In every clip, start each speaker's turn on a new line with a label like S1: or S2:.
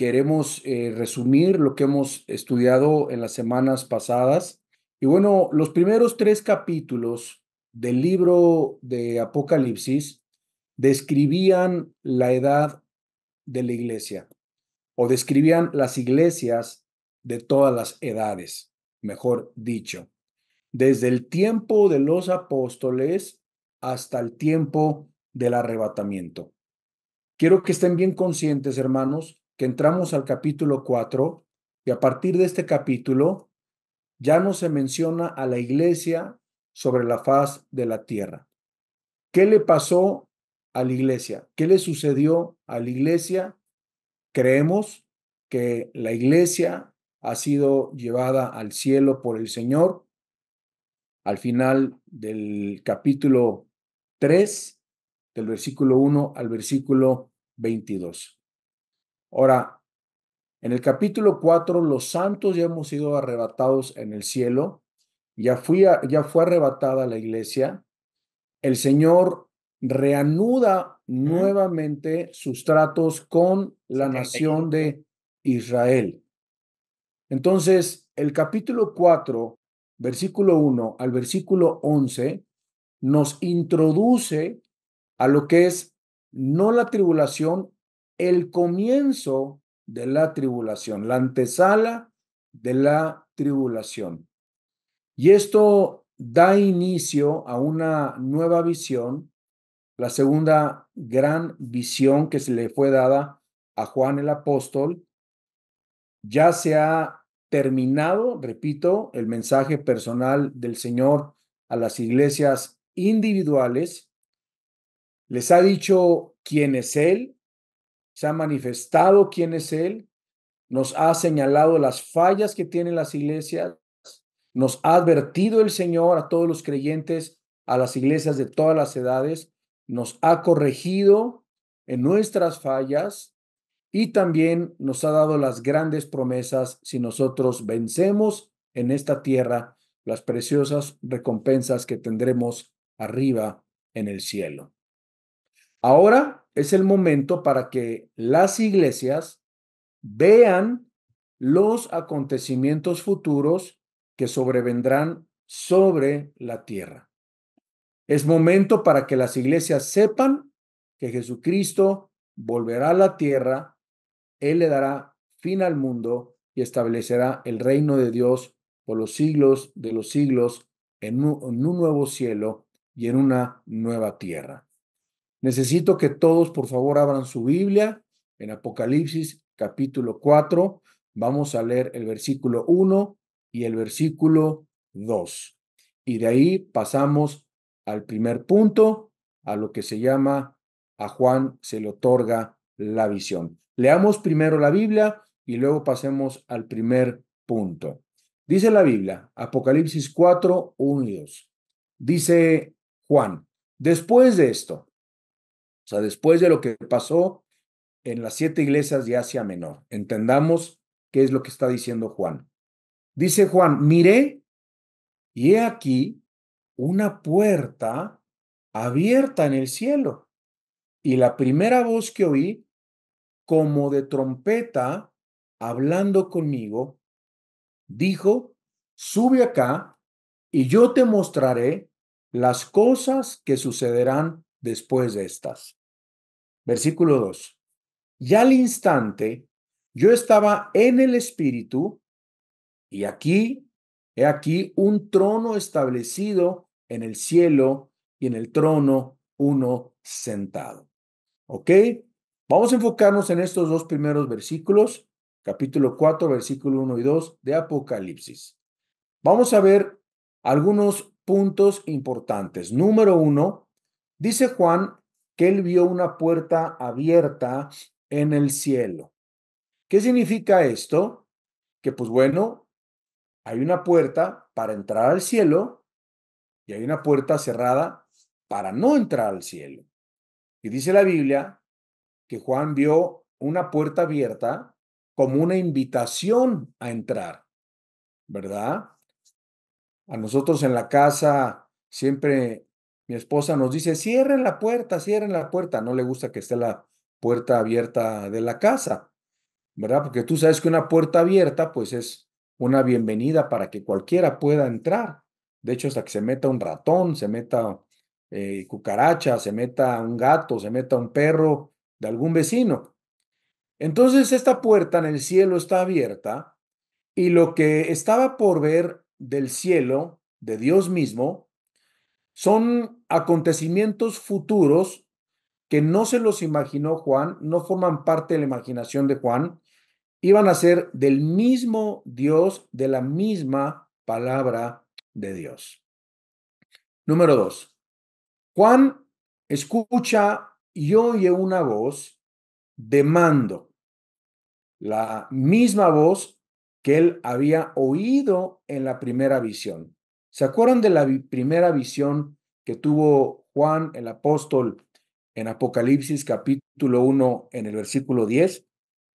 S1: queremos resumir lo que hemos estudiado en las semanas pasadas. Y bueno, los primeros 3 capítulos del libro de Apocalipsis describían la edad de la iglesia o describían las iglesias de todas las edades, mejor dicho, desde el tiempo de los apóstoles hasta el tiempo del arrebatamiento. Quiero que estén bien conscientes, hermanos, que entramos al capítulo 4 y a partir de este capítulo ya no se menciona a la iglesia sobre la faz de la tierra. ¿Qué le pasó a la iglesia? ¿Qué le sucedió a la iglesia? Creemos que la iglesia ha sido llevada al cielo por el Señor al final del capítulo 3, del versículo 1 al versículo 22. Ahora, en el capítulo 4, los santos ya hemos sido arrebatados en el cielo, ya fue arrebatada la iglesia. El Señor reanuda nuevamente sus tratos con la nación de Israel. Entonces, el capítulo 4, versículo 1 al versículo 11, nos introduce a lo que es no la tribulación, el comienzo de la tribulación, la antesala de la tribulación. Y esto da inicio a una nueva visión, la segunda gran visión que se le fue dada a Juan el apóstol. Ya se ha terminado, repito, el mensaje personal del Señor a las iglesias individuales. Les ha dicho quién es Él, se ha manifestado quién es Él, nos ha señalado las fallas que tienen las iglesias, nos ha advertido el Señor a todos los creyentes, a las iglesias de todas las edades, nos ha corregido en nuestras fallas y también nos ha dado las grandes promesas si nosotros vencemos en esta tierra las preciosas recompensas que tendremos arriba en el cielo. Ahora es el momento para que las iglesias vean los acontecimientos futuros que sobrevendrán sobre la tierra. Es momento para que las iglesias sepan que Jesucristo volverá a la tierra, Él le dará fin al mundo y establecerá el reino de Dios por los siglos de los siglos en un nuevo cielo y en una nueva tierra. Necesito que todos, por favor, abran su Biblia en Apocalipsis capítulo 4. Vamos a leer el versículo 1 y el versículo 2. Y de ahí pasamos al primer punto, a lo que se llama, a Juan se le otorga la visión. Leamos primero la Biblia y luego pasemos al primer punto. Dice la Biblia, Apocalipsis 4, 1 y 2. Dice Juan, después de esto, o sea, después de lo que pasó en las 7 iglesias de Asia Menor, entendamos qué es lo que está diciendo Juan. Dice Juan, miré y he aquí una puerta abierta en el cielo. Y la primera voz que oí, como de trompeta, hablando conmigo, dijo, sube acá y yo te mostraré las cosas que sucederán después de estas. Versículo 2. Y al instante yo estaba en el espíritu y he aquí un trono establecido en el cielo y en el trono uno sentado. ¿Ok? Vamos a enfocarnos en estos 2 primeros versículos, capítulo 4, versículo 1 y 2 de Apocalipsis. Vamos a ver algunos puntos importantes. Número 1, dice Juan que él vio una puerta abierta en el cielo. ¿Qué significa esto? Que pues bueno, hay una puerta para entrar al cielo y hay una puerta cerrada para no entrar al cielo. Y dice la Biblia que Juan vio una puerta abierta como una invitación a entrar, ¿verdad? A nosotros en la casa siempre mi esposa nos dice, cierren la puerta, cierren la puerta. No le gusta que esté la puerta abierta de la casa. ¿verdad? Porque tú sabes que una puerta abierta, pues es una bienvenida para que cualquiera pueda entrar. De hecho, hasta que se meta un ratón, se meta cucaracha, se meta un gato, se meta un perro de algún vecino. Entonces, esta puerta en el cielo está abierta y lo que estaba por ver del cielo, de Dios mismo, son acontecimientos futuros que no se los imaginó Juan, no forman parte de la imaginación de Juan, iban a ser del mismo Dios, de la misma palabra de Dios. Número 2. Juan escucha y oye una voz de mando, la misma voz que él había oído en la primera visión. ¿Se acuerdan de la primera visión que tuvo Juan el apóstol en Apocalipsis capítulo 1 en el versículo 10?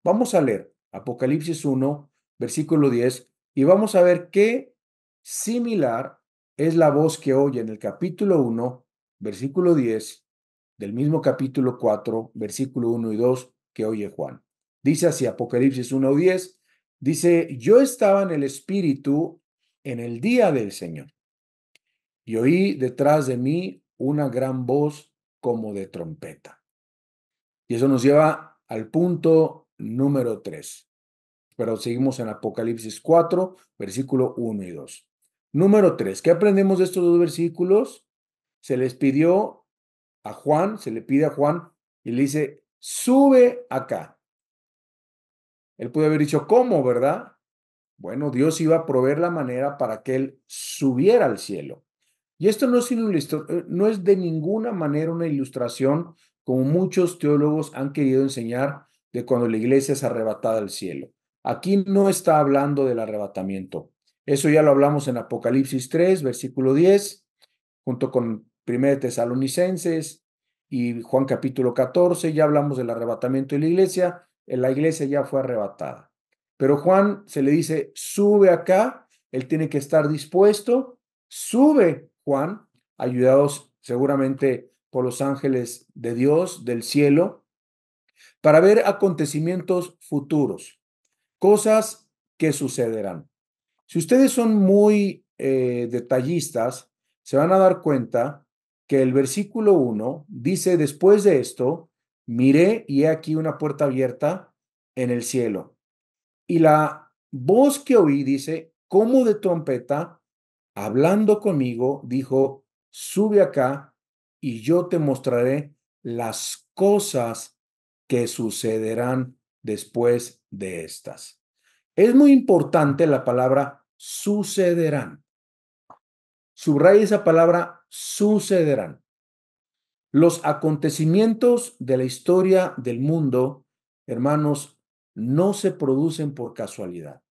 S1: Vamos a leer Apocalipsis 1, versículo 10, y vamos a ver qué similar es la voz que oye en el capítulo 1, versículo 10, del mismo capítulo 4, versículo 1 y 2 que oye Juan. Dice así, Apocalipsis 1:10, dice, yo estaba en el Espíritu en el día del Señor y oí detrás de mí una gran voz como de trompeta. Y eso nos lleva al punto número 3. Pero seguimos en Apocalipsis 4, versículo 1 y 2. Número 3. ¿Qué aprendemos de estos dos versículos? Se les pidió a Juan, se le pide a Juan y le dice, sube acá. Él puede haber dicho, ¿cómo, verdad? Bueno, Dios iba a proveer la manera para que él subiera al cielo. Y esto no es de ninguna manera una ilustración, como muchos teólogos han querido enseñar, de cuando la iglesia es arrebatada al cielo. Aquí no está hablando del arrebatamiento. Eso ya lo hablamos en Apocalipsis 3, versículo 10, junto con 1 Tesalonicenses y Juan capítulo 14. Ya hablamos del arrebatamiento de la iglesia. La iglesia ya fue arrebatada. Pero Juan se le dice, sube acá, él tiene que estar dispuesto, sube Juan, ayudados seguramente por los ángeles de Dios, del cielo, para ver acontecimientos futuros, cosas que sucederán. Si ustedes son muy detallistas, se van a dar cuenta que el versículo 1 dice, después de esto, miré y he aquí una puerta abierta en el cielo. Y la voz que oí dice, como de trompeta, hablando conmigo, dijo, sube acá y yo te mostraré las cosas que sucederán después de estas. Es muy importante la palabra sucederán. Subraya esa palabra sucederán. Los acontecimientos de la historia del mundo, hermanos, no se producen por casualidad.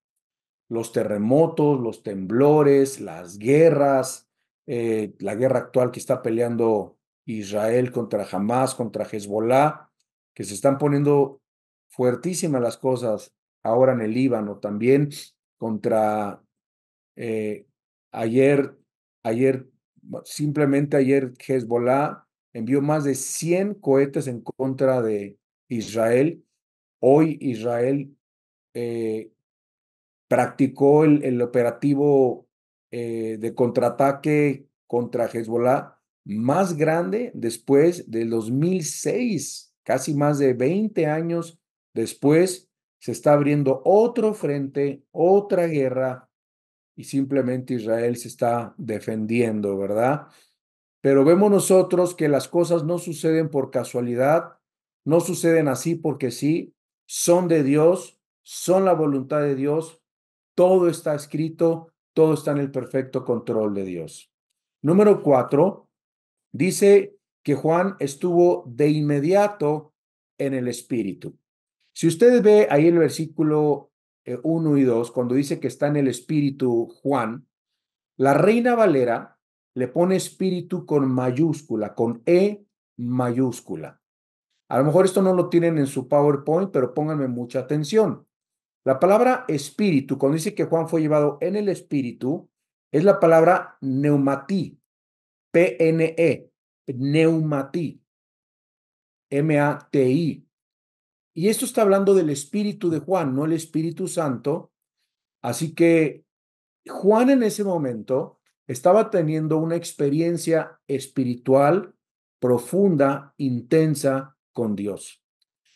S1: Los terremotos, los temblores, las guerras, la guerra actual que está peleando Israel contra Hamas, contra Hezbollah, que se están poniendo fuertísimas las cosas ahora en el Líbano también, contra eh, ayer, ayer, simplemente ayer Hezbollah envió más de 100 cohetes en contra de Israel. Hoy Israel eh, practicó el operativo de contraataque contra Hezbollah más grande después del 2006, casi más de 20 años después, se está abriendo otro frente, otra guerra, y simplemente Israel se está defendiendo, ¿verdad? Pero vemos nosotros que las cosas no suceden por casualidad, no suceden así porque sí, son de Dios, son la voluntad de Dios, todo está escrito, todo está en el perfecto control de Dios. Número 4, dice que Juan estuvo de inmediato en el Espíritu. Si usted ve ahí el versículo 1 y 2, cuando dice que está en el Espíritu Juan, la Reina Valera le pone espíritu con mayúscula, con E mayúscula. A lo mejor esto no lo tienen en su PowerPoint, pero pónganme mucha atención. La palabra espíritu, cuando dice que Juan fue llevado en el espíritu, es la palabra neumatí, P-N-E, neumatí, M-A-T-I. Y esto está hablando del espíritu de Juan, no el Espíritu Santo. Así que Juan en ese momento estaba teniendo una experiencia espiritual profunda, intensa con Dios.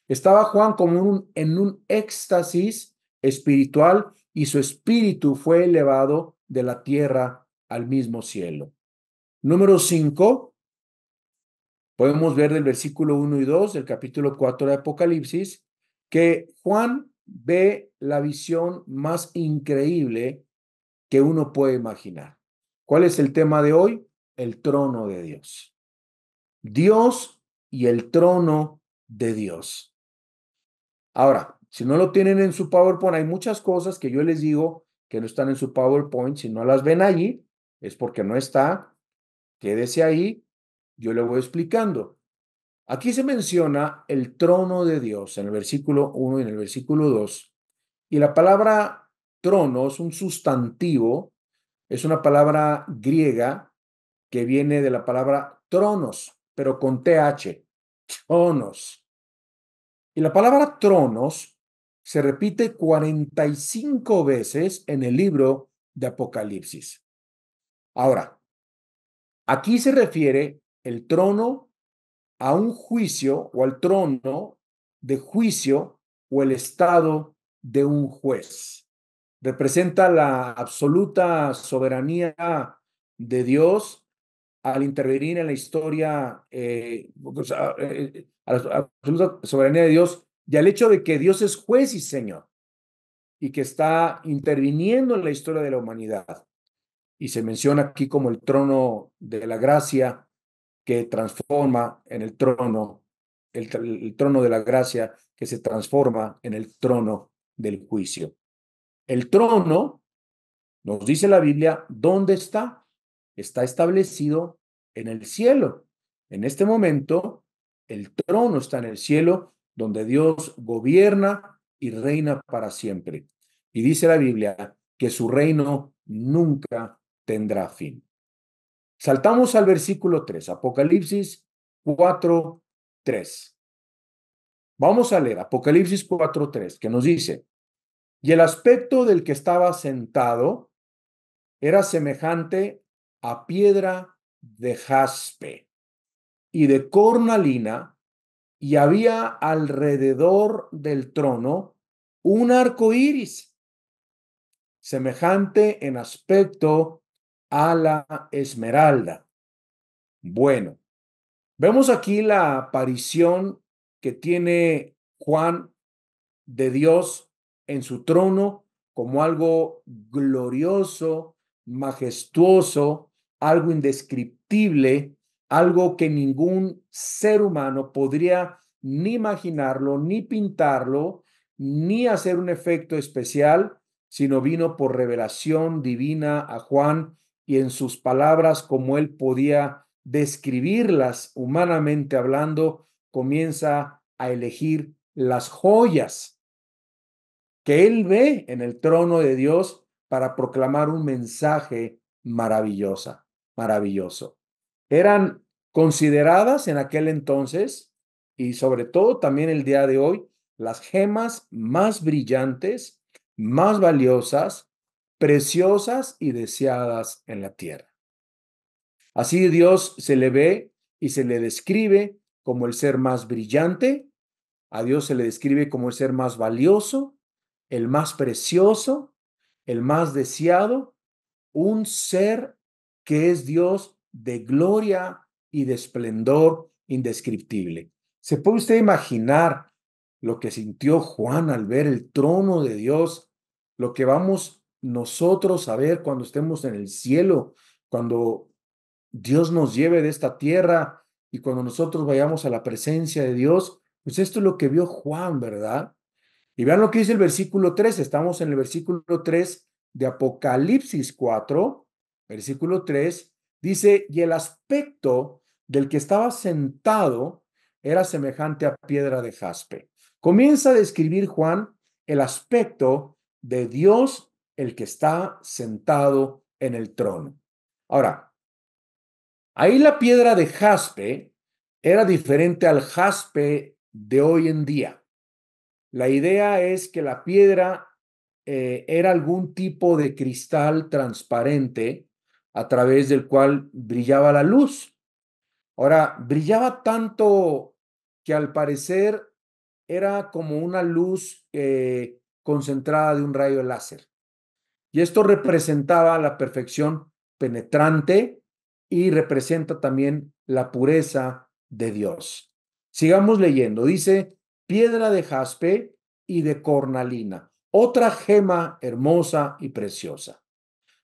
S1: Estaba Juan como en un éxtasis espiritual y su espíritu fue elevado de la tierra al mismo cielo. Número 5, podemos ver del versículo 1 y 2 del capítulo 4 de Apocalipsis que Juan ve la visión más increíble que uno puede imaginar. ¿Cuál es el tema de hoy? El trono de Dios. Dios y el trono de Dios. Ahora, si no lo tienen en su PowerPoint, hay muchas cosas que yo les digo que no están en su PowerPoint. Si no las ven allí, es porque no está. Quédese ahí, yo le voy explicando. Aquí se menciona el trono de Dios en el versículo 1 y en el versículo 2. Y la palabra trono es un sustantivo, es una palabra griega que viene de la palabra tronos, pero con TH, tronos. Y la palabra tronos se repite 45 veces en el libro de Apocalipsis. Ahora, aquí se refiere el trono a un juicio o al trono de juicio o el estado de un juez. Representa la absoluta soberanía de Dios al intervenir en la historia, a la absoluta soberanía de Dios y al hecho de que Dios es juez y señor y que está interviniendo en la historia de la humanidad. Y se menciona aquí como el trono de la gracia que transforma en el trono de la gracia que se transforma en el trono del juicio. El trono, nos dice la Biblia, ¿dónde está? Está establecido en el cielo. En este momento, el trono está en el cielo, donde Dios gobierna y reina para siempre. Y dice la Biblia que su reino nunca tendrá fin. Saltamos al versículo 3, Apocalipsis 4, 3. Vamos a leer Apocalipsis 4, 3, que nos dice, y el aspecto del que estaba sentado era semejante a piedra de jaspe y de cornalina, y había alrededor del trono un arco iris, semejante en aspecto a la esmeralda. Bueno, vemos aquí la aparición que tiene Juan de Dios en su trono como algo glorioso, majestuoso, algo indescriptible, algo que ningún ser humano podría ni imaginarlo, ni pintarlo, ni hacer un efecto especial, sino vino por revelación divina a Juan y en sus palabras, como él podía describirlas humanamente hablando, comienza a elegir las joyas que él ve en el trono de Dios para proclamar un mensaje maravilloso. Eran consideradas en aquel entonces y sobre todo también el día de hoy las gemas más brillantes, más valiosas, preciosas y deseadas en la tierra. Así Dios se le ve y se le describe como el ser más brillante, a Dios se le describe como el ser más valioso, el más precioso, el más deseado, un ser que es Dios de gloria y de esplendor indescriptible. ¿Se puede usted imaginar lo que sintió Juan al ver el trono de Dios? Lo que vamos nosotros a ver cuando estemos en el cielo, cuando Dios nos lleve de esta tierra y cuando nosotros vayamos a la presencia de Dios, pues esto es lo que vio Juan, ¿verdad? Y vean lo que dice el versículo 3. Estamos en el versículo 3 de Apocalipsis 4, versículo 3. Dice, y el aspecto del que estaba sentado era semejante a piedra de jaspe. Comienza a describir Juan el aspecto de Dios, el que está sentado en el trono. Ahora, ahí la piedra de jaspe era diferente al jaspe de hoy en día. La idea es que la piedra era algún tipo de cristal transparente a través del cual brillaba la luz. Ahora, brillaba tanto que al parecer era como una luz concentrada de un rayo láser. Y esto representaba la perfección penetrante y representa también la pureza de Dios. Sigamos leyendo. Dice, piedra de jaspe y de cornalina, otra gema hermosa y preciosa.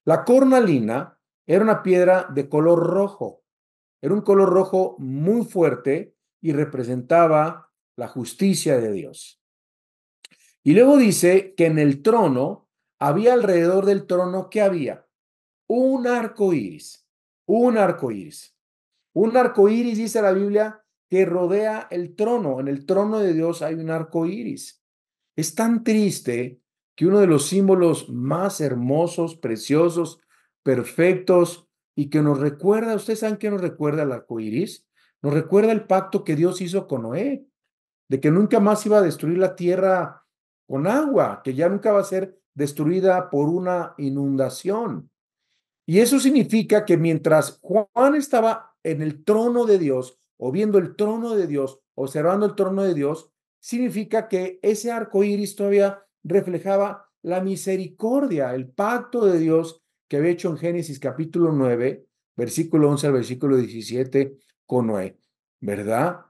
S1: La cornalina era una piedra de color rojo. Era un color rojo muy fuerte y representaba la justicia de Dios. Y luego dice que en el trono había alrededor del trono, ¿qué había? Un arco iris, un arco iris. Un arco iris, dice la Biblia, que rodea el trono. En el trono de Dios hay un arco iris. Es tan triste que uno de los símbolos más hermosos, preciosos, perfectos y que nos recuerda, ¿ustedes saben qué nos recuerda el arco iris? Nos recuerda el pacto que Dios hizo con Noé, de que nunca más iba a destruir la tierra con agua, que ya nunca va a ser destruida por una inundación. Y eso significa que mientras Juan estaba en el trono de Dios, o viendo el trono de Dios, observando el trono de Dios, significa que ese arco iris todavía reflejaba la misericordia, el pacto de Dios que había hecho en Génesis capítulo 9, versículo 11 al versículo 17 con Noé, ¿verdad?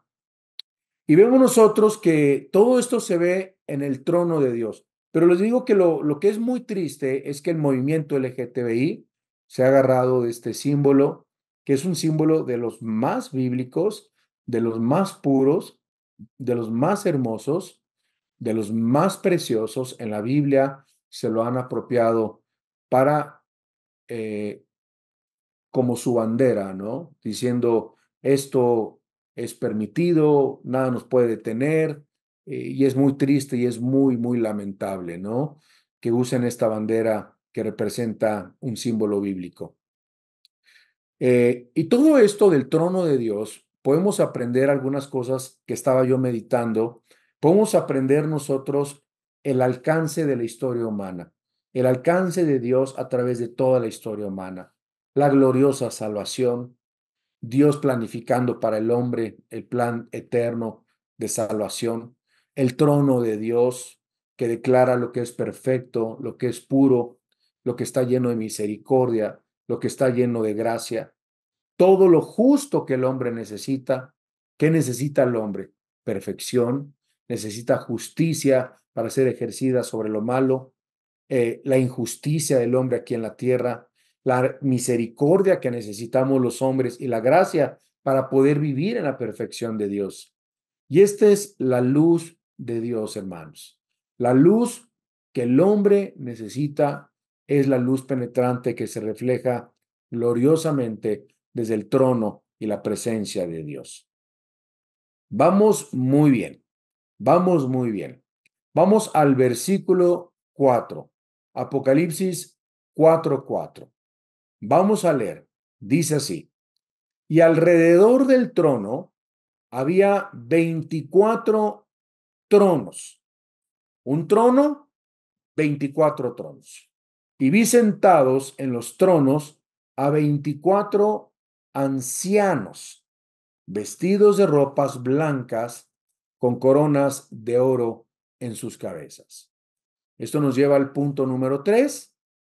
S1: Y vemos nosotros que todo esto se ve en el trono de Dios. Pero les digo que lo que es muy triste es que el movimiento LGTBI se ha agarrado de este símbolo, que es un símbolo de los más bíblicos, de los más puros, de los más hermosos, de los más preciosos en la Biblia, se lo han apropiado para eh, como su bandera, ¿no? Diciendo, esto es permitido, nada nos puede detener, y es muy triste y es muy, muy lamentable, ¿no? Que usen esta bandera que representa un símbolo bíblico. Y todo esto del trono de Dios, podemos aprender algunas cosas que estaba yo meditando. Podemos aprender nosotros el alcance de la historia humana, el alcance de Dios a través de toda la historia humana, la gloriosa salvación, Dios planificando para el hombre el plan eterno de salvación, el trono de Dios que declara lo que es perfecto, lo que es puro, lo que está lleno de misericordia, lo que está lleno de gracia, todo lo justo que el hombre necesita. ¿Qué necesita el hombre? Perfección, necesita justicia para ser ejercida sobre lo malo, la injusticia del hombre aquí en la tierra, la misericordia que necesitamos los hombres y la gracia para poder vivir en la perfección de Dios. Y esta es la luz de Dios, hermanos. La luz que el hombre necesita es la luz penetrante que se refleja gloriosamente desde el trono y la presencia de Dios. Vamos muy bien, vamos muy bien. Vamos al versículo 4, Apocalipsis 4:4. Vamos a leer, dice así, y alrededor del trono había 24 tronos. Un trono, 24 tronos. Y vi sentados en los tronos a 24 ancianos, vestidos de ropas blancas, con coronas de oro en sus cabezas. Esto nos lleva al punto número 3,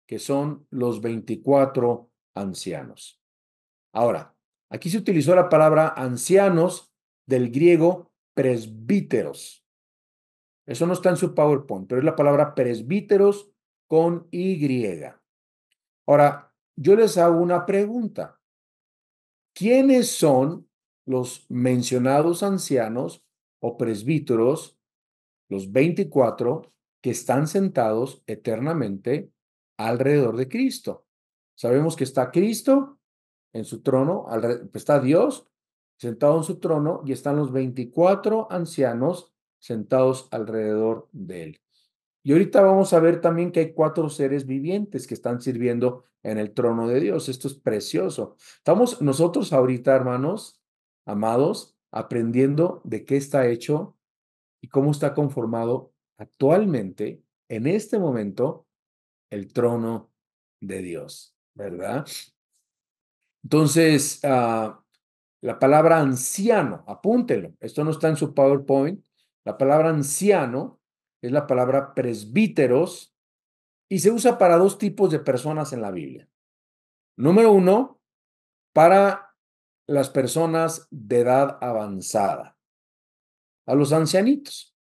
S1: que son los 24 ancianos. Ahora, aquí se utilizó la palabra ancianos del griego presbíteros. Eso no está en su PowerPoint, pero es la palabra presbíteros con Y. Ahora, yo les hago una pregunta. ¿Quiénes son los mencionados ancianos o presbíteros, los 24, que están sentados eternamente alrededor de Cristo? Sabemos que está Cristo en su trono, está Dios sentado en su trono y están los 24 ancianos sentados alrededor de él. Y ahorita vamos a ver también que hay 4 seres vivientes que están sirviendo en el trono de Dios. Esto es precioso. Estamos nosotros ahorita, hermanos, amados, aprendiendo de qué está hecho y cómo está conformado actualmente, en este momento, el trono de Dios, ¿verdad? Entonces, la palabra anciano, apúntelo, esto no está en su PowerPoint, la palabra anciano es la palabra presbíteros y se usa para dos tipos de personas en la Biblia. Número uno, para las personas de edad avanzada, a los ancianitos.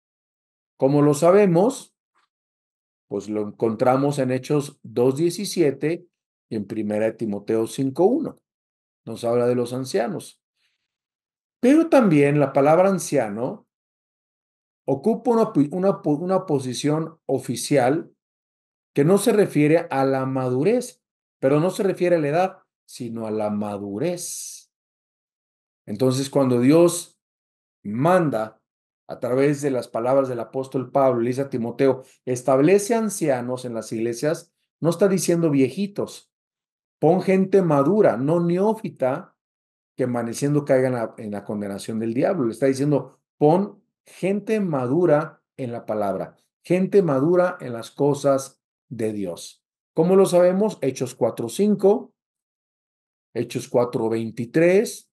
S1: Como lo sabemos, pues lo encontramos en Hechos 2:17 y en 1 Timoteo 5:1. Nos habla de los ancianos. Pero también la palabra anciano ocupa una posición oficial que no se refiere a la madurez, pero no se refiere a la edad, sino a la madurez. Entonces, cuando Dios manda a través de las palabras del apóstol Pablo, le dice a Timoteo, establece ancianos en las iglesias, no está diciendo viejitos, pon gente madura, no neófita, que amaneciendo caiga en la condenación del diablo. Le está diciendo, pon gente madura en la palabra, gente madura en las cosas de Dios. ¿Cómo lo sabemos? Hechos 4:5, Hechos 4:23,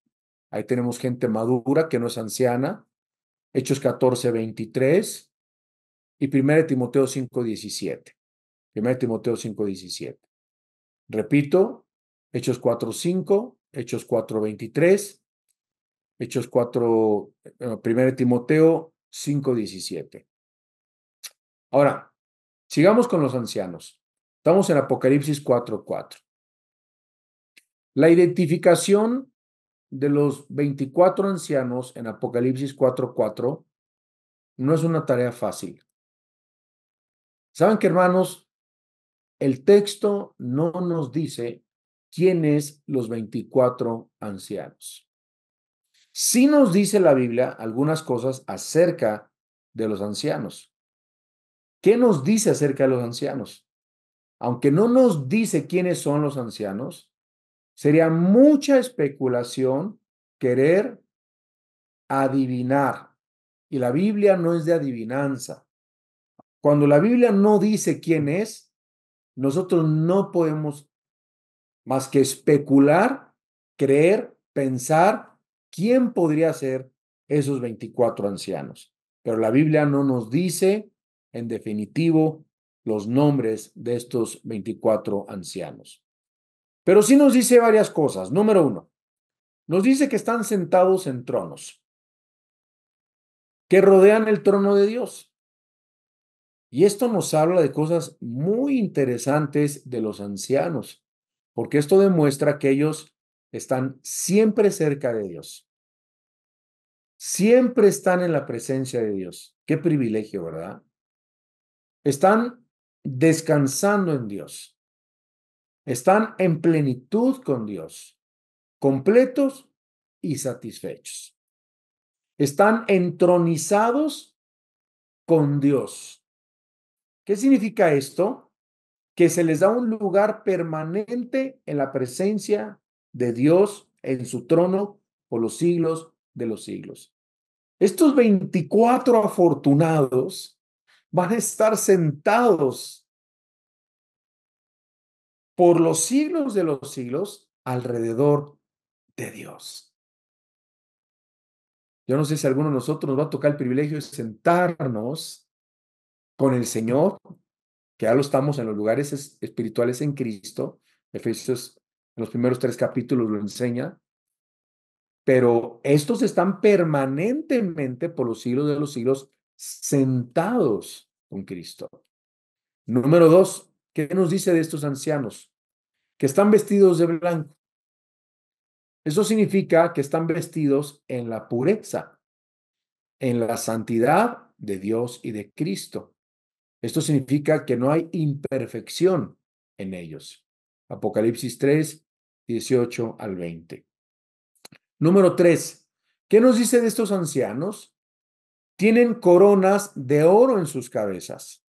S1: ahí tenemos gente madura que no es anciana. Hechos 14:23 y 1 Timoteo 5:17. 1 Timoteo 5:17. Repito, Hechos 4:5, Hechos 4:23, Hechos 4, 1 Timoteo 5:17. Ahora, sigamos con los ancianos. Estamos en Apocalipsis 4:4. La identificación de los 24 ancianos en Apocalipsis 4:4 no es una tarea fácil. ¿Saben qué, hermanos? El texto no nos dice quiénes los 24 ancianos. Sí nos dice la Biblia algunas cosas acerca de los ancianos. ¿Qué nos dice acerca de los ancianos? Aunque no nos dice quiénes son los ancianos, sería mucha especulación querer adivinar. Y la Biblia no es de adivinanza. Cuando la Biblia no dice quién es, nosotros no podemos más que especular, creer, pensar quién podría ser esos 24 ancianos. Pero la Biblia no nos dice, en definitivo, los nombres de estos 24 ancianos. Pero sí nos dice varias cosas. Número uno, nos dice que están sentados en tronos, que rodean el trono de Dios. Y esto nos habla de cosas muy interesantes de los ancianos, porque esto demuestra que ellos están siempre cerca de Dios. Siempre están en la presencia de Dios. Qué privilegio, ¿verdad? Están descansando en Dios. Están en plenitud con Dios, completos y satisfechos. Están entronizados con Dios. ¿Qué significa esto? Que se les da un lugar permanente en la presencia de Dios en su trono por los siglos de los siglos. Estos 24 afortunados van a estar sentados por los siglos de los siglos alrededor de Dios. Yo no sé si a alguno de nosotros nos va a tocar el privilegio de sentarnos con el Señor, que ya lo estamos en los lugares espirituales en Cristo. Efesios, en los primeros 3 capítulos lo enseña. Pero estos están permanentemente por los siglos de los siglos sentados con Cristo. Número 2, ¿qué nos dice de estos ancianos? Que están vestidos de blanco. Eso significa que están vestidos en la pureza, en la santidad de Dios y de Cristo. Esto significa que no hay imperfección en ellos. Apocalipsis 3, 18 al 20. Número 3, ¿qué nos dice de estos ancianos? Tienen coronas de oro en sus cabezas.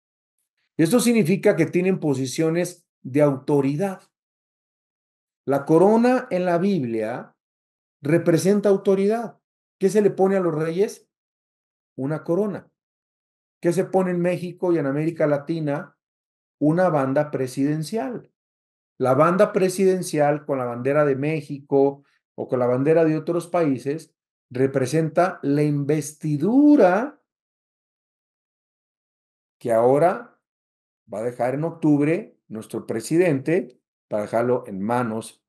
S1: Esto significa que tienen posiciones de autoridad. La corona en la Biblia representa autoridad. ¿Qué se le pone a los reyes? Una corona. ¿qué se pone en México y en América Latina? Una banda presidencial. La banda presidencial con la bandera de México o con la bandera de otros países representa la investidura que ahora va a dejar en octubre nuestro presidente para dejarlo en manos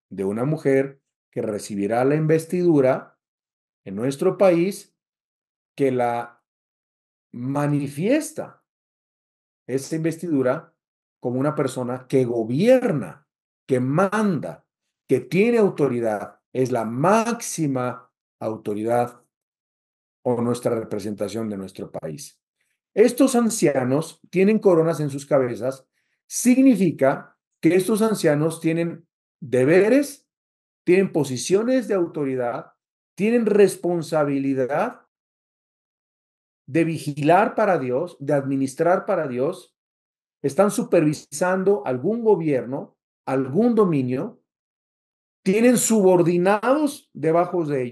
S1: de una mujer que recibirá la investidura en nuestro país, que la manifiesta esa investidura como una persona que gobierna, que manda, que tiene autoridad, es la máxima autoridad o nuestra representación de nuestro país. Estos ancianos tienen coronas en sus cabezas, significa que estos ancianos tienen deberes, tienen posiciones de autoridad, tienen responsabilidad de vigilar para Dios, de administrar para Dios, están supervisando algún gobierno, algún dominio, tienen subordinados debajo de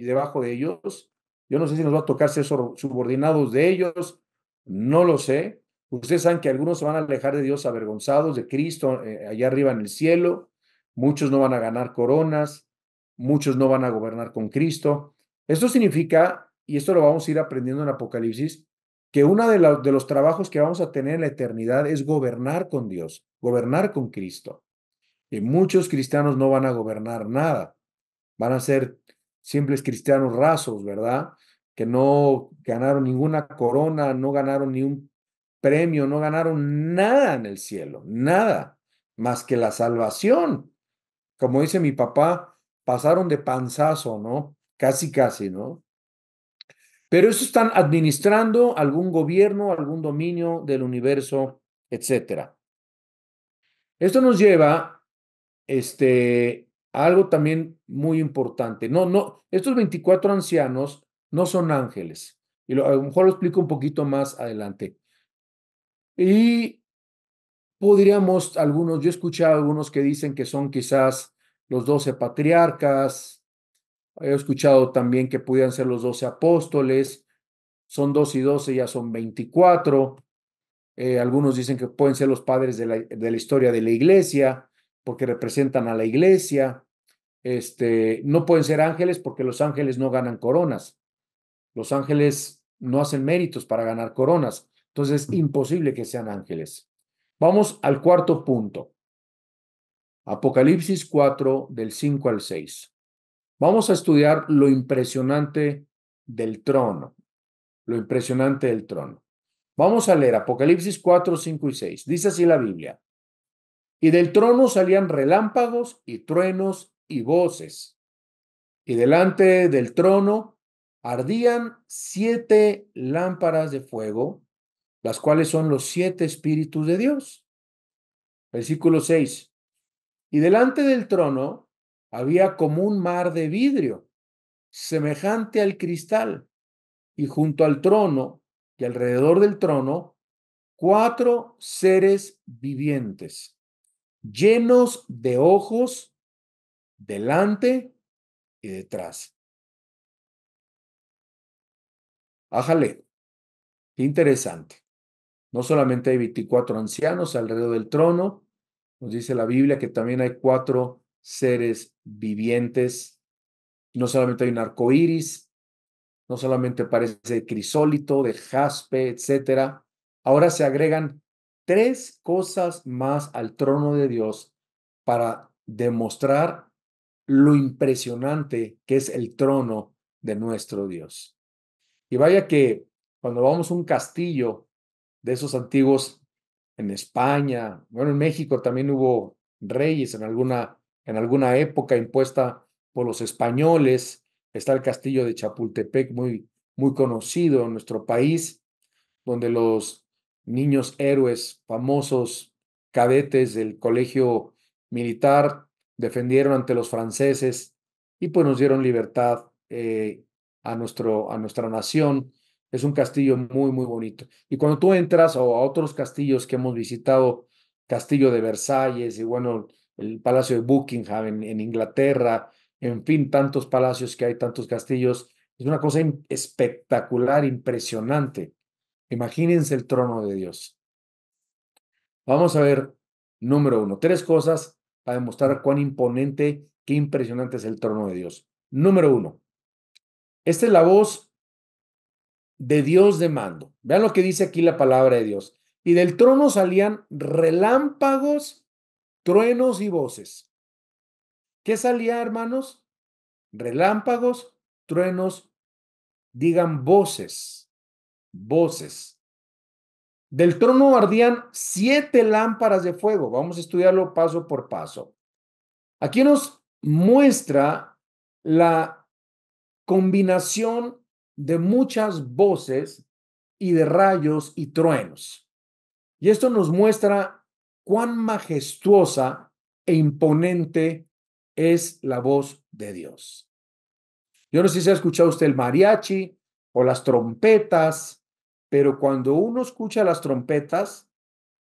S1: ellos. Yo no sé si nos va a tocar ser subordinados de ellos, no lo sé. Ustedes saben que algunos se van a alejar de Dios avergonzados de Cristo allá arriba en el cielo. Muchos no van a ganar coronas, muchos no van a gobernar con Cristo. Esto significa, y esto lo vamos a ir aprendiendo en Apocalipsis, que uno de los trabajos que vamos a tener en la eternidad es gobernar con Dios, gobernar con Cristo. Y muchos cristianos no van a gobernar nada, van a ser simples cristianos rasos, ¿verdad? Que no ganaron ninguna corona, no ganaron ni un premio, no ganaron nada en el cielo, nada, más que la salvación. Como dice mi papá, pasaron de panzazo, ¿no? Casi, casi, ¿no? Pero eso están administrando algún gobierno, algún dominio del universo, etcétera. Esto nos lleva algo también muy importante. Estos 24 ancianos no son ángeles. A lo mejor lo explico un poquito más adelante. Y yo he escuchado algunos que dicen que son quizás los 12 patriarcas. He escuchado también que pudieran ser los 12 apóstoles. Son 12 y 12, ya son 24. Algunos dicen que pueden ser los padres de la historia de la iglesia, porque representan a la iglesia. No pueden ser ángeles porque los ángeles no ganan coronas. Los ángeles no hacen méritos para ganar coronas. Entonces es imposible que sean ángeles. Vamos al cuarto punto. Apocalipsis 4, del 5 al 6. Vamos a estudiar lo impresionante del trono. Lo impresionante del trono. Vamos a leer Apocalipsis 4, 5 y 6. Dice así la Biblia. Y del trono salían relámpagos y truenos y voces. Y delante del trono ardían 7 lámparas de fuego, las cuales son los 7 espíritus de Dios. Versículo 6. Y delante del trono había como un mar de vidrio, semejante al cristal, y junto al trono y alrededor del trono, 4 seres vivientes, llenos de ojos delante y detrás. Ájale, qué interesante. No solamente hay 24 ancianos alrededor del trono, nos dice la Biblia que también hay 4 seres vivientes. No solamente hay un arco iris, no solamente parece crisólito, de jaspe, etcétera. Ahora se agregan 3 cosas más al trono de Dios para demostrar lo impresionante que es el trono de nuestro Dios. Y vaya que cuando vamos a un castillo de esos antiguos en España, bueno, en México también hubo reyes en alguna época impuesta por los españoles. Está el castillo de Chapultepec, muy conocido en nuestro país, donde los niños héroes, famosos cadetes del colegio militar, defendieron ante los franceses y pues nos dieron libertad a nuestra nación. Es un castillo muy bonito. Y cuando tú entras o a otros castillos que hemos visitado, Castillo de Versalles y bueno, el Palacio de Buckingham en Inglaterra, en fin, tantos palacios que hay, tantos castillos, es una cosa espectacular, impresionante. Imagínense el trono de Dios. Vamos a ver, número uno, tres cosas para demostrar cuán imponente, qué impresionante es el trono de Dios. Número uno, esta es la voz de Dios de mando. Vean lo que dice aquí la palabra de Dios. Y del trono salían relámpagos, truenos y voces. ¿Qué salía, hermanos? Relámpagos, truenos, digan voces, voces. Del trono ardían 7 lámparas de fuego. Vamos a estudiarlo paso por paso. Aquí nos muestra la combinación de muchas voces y de rayos y truenos. Y esto nos muestra cuán majestuosa e imponente es la voz de Dios. Yo no sé si ha escuchado usted el mariachi o las trompetas, pero cuando uno escucha las trompetas,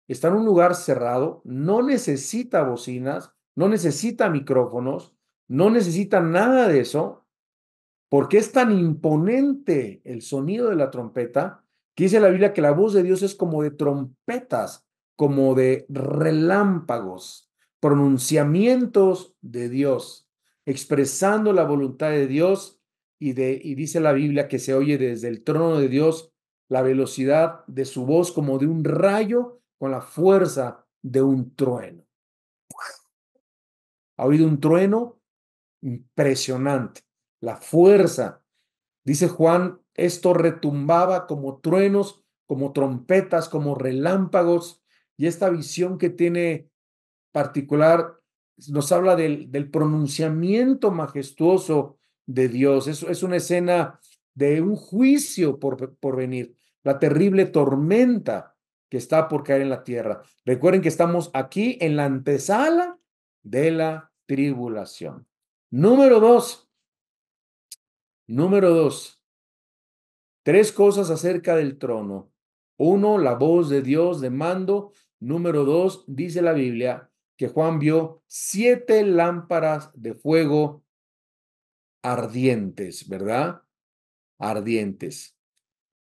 S1: está en un lugar cerrado, no necesita bocinas, no necesita micrófonos, no necesita nada de eso, porque es tan imponente el sonido de la trompeta que dice la Biblia que la voz de Dios es como de trompetas, como de relámpagos, pronunciamientos de Dios, expresando la voluntad de Dios y dice la Biblia que se oye desde el trono de Dios la velocidad de su voz como de un rayo con la fuerza de un trueno. ¿Ha oído un trueno? Impresionante. La fuerza. Dice Juan, esto retumbaba como truenos, como trompetas, como relámpagos, y esta visión que tiene particular nos habla del pronunciamiento majestuoso de Dios. Es una escena de un juicio por venir, la terrible tormenta que está por caer en la tierra. Recuerden que estamos aquí en la antesala de la tribulación. Número dos, número dos. Tres cosas acerca del trono. Uno, la voz de Dios de mando. Número dos, dice la Biblia que Juan vio 7 lámparas de fuego ardientes, ¿verdad? Ardientes.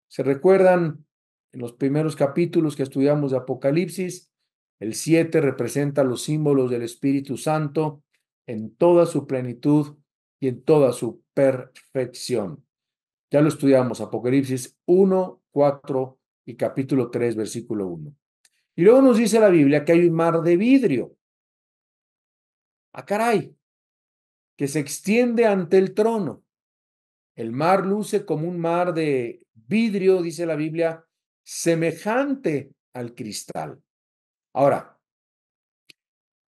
S1: ¿Se recuerdan en los primeros capítulos que estudiamos de Apocalipsis? El 7 representa los símbolos del Espíritu Santo en toda su plenitud y en toda su perfección. Ya lo estudiamos, Apocalipsis 1, 4 y capítulo 3, versículo 1. Y luego nos dice la Biblia que hay un mar de vidrio. ¡Ah, caray! Que se extiende ante el trono. El mar luce como un mar de vidrio, dice la Biblia, semejante al cristal. Ahora,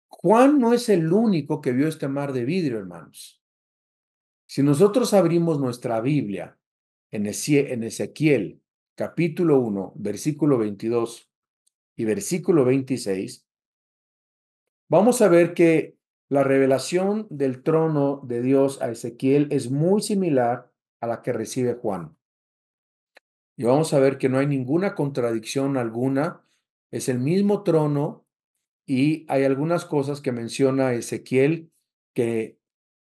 S1: Juan no es el único que vio este mar de vidrio, hermanos. Si nosotros abrimos nuestra Biblia en Ezequiel, capítulo 1, versículo 22 y versículo 26, vamos a ver que la revelación del trono de Dios a Ezequiel es muy similar a la que recibe Juan. Y vamos a ver que no hay ninguna contradicción alguna, es el mismo trono y hay algunas cosas que menciona Ezequiel que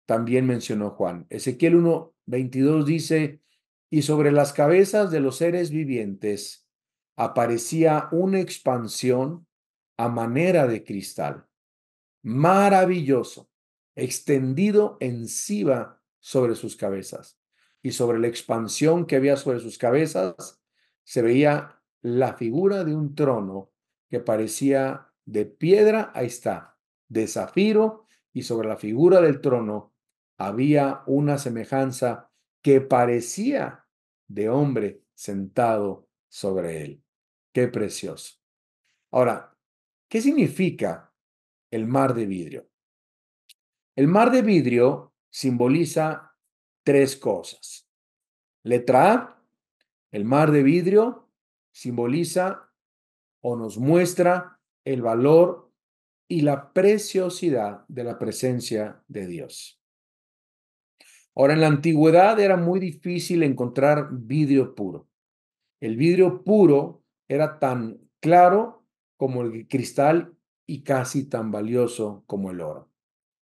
S1: también mencionó Juan. Ezequiel 1:22 dice, y sobre las cabezas de los seres vivientes aparecía una expansión a manera de cristal, maravilloso, extendido encima sobre sus cabezas. Y sobre la expansión que había sobre sus cabezas se veía la figura de un trono que parecía de piedra, ahí está, de zafiro, y sobre la figura del trono había una semejanza que parecía de hombre sentado sobre él. Qué precioso. Ahora, ¿qué significa el mar de vidrio? El mar de vidrio simboliza tres cosas. Letra A, el mar de vidrio simboliza o nos muestra el valor y la preciosidad de la presencia de Dios. Ahora, en la antigüedad era muy difícil encontrar vidrio puro. El vidrio puro era tan claro como el cristal y casi tan valioso como el oro.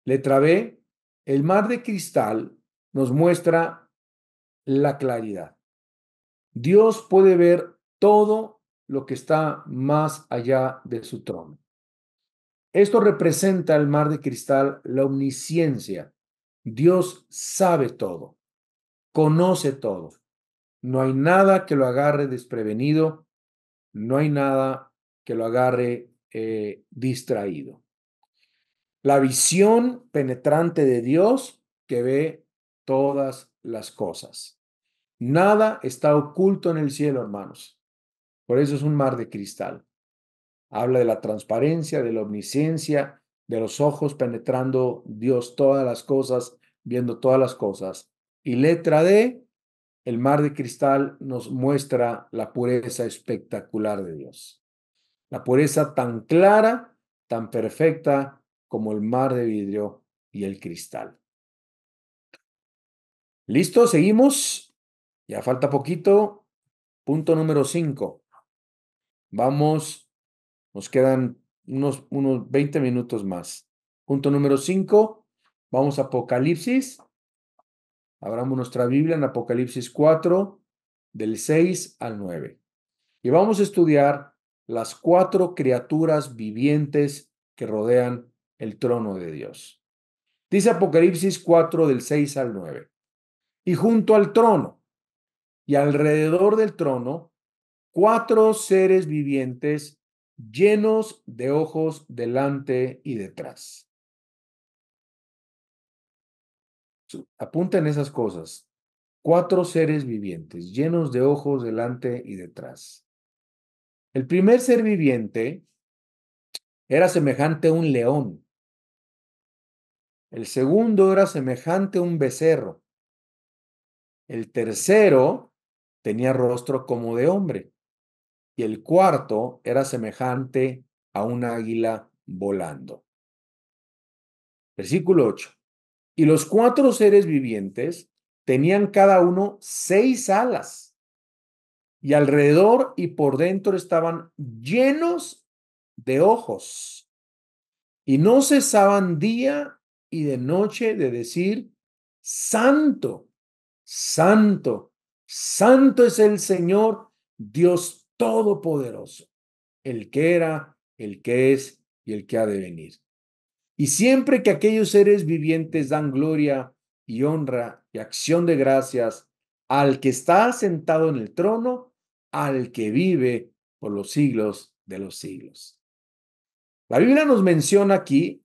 S1: Letra B, el mar de cristal nos muestra la claridad. Dios puede ver todo lo que está más allá de su trono. Esto representa el mar de cristal, la omnisciencia. Dios sabe todo, conoce todo. No hay nada que lo agarre desprevenido, no hay nada que lo agarre distraído. La visión penetrante de Dios que ve todas las cosas. Nada está oculto en el cielo, hermanos. Por eso es un mar de cristal. Habla de la transparencia, de la omnisciencia, de los ojos penetrando Dios todas las cosas, viendo todas las cosas. Y letra D, el mar de cristal nos muestra la pureza espectacular de Dios. La pureza tan clara, tan perfecta como el mar de vidrio y el cristal. ¿Listo? ¿Seguimos? Ya falta poquito. Punto número 5. Vamos, nos quedan unos 20 minutos más. Punto número 5. Vamos a Apocalipsis. Abramos nuestra Biblia en Apocalipsis 4, del 6 al 9. Y vamos a estudiar las 4 criaturas vivientes que rodean el trono de Dios. Dice Apocalipsis 4, del 6 al 9. Y junto al trono y alrededor del trono, 4 seres vivientes llenos de ojos delante y detrás. Apunten esas cosas. 4 seres vivientes llenos de ojos delante y detrás. El primer ser viviente era semejante a un león. El segundo era semejante a un becerro. El tercero tenía rostro como de hombre. Y el cuarto era semejante a un águila volando. Versículo 8. Y los 4 seres vivientes tenían cada uno 6 alas. Y alrededor y por dentro estaban llenos de ojos. Y no cesaban día y de noche de decir, Santo, Santo, Santo es el Señor, Dios Todopoderoso, el que era, el que es y el que ha de venir. Y siempre que aquellos seres vivientes dan gloria y honra y acción de gracias al que está sentado en el trono, al que vive por los siglos de los siglos. La Biblia nos menciona aquí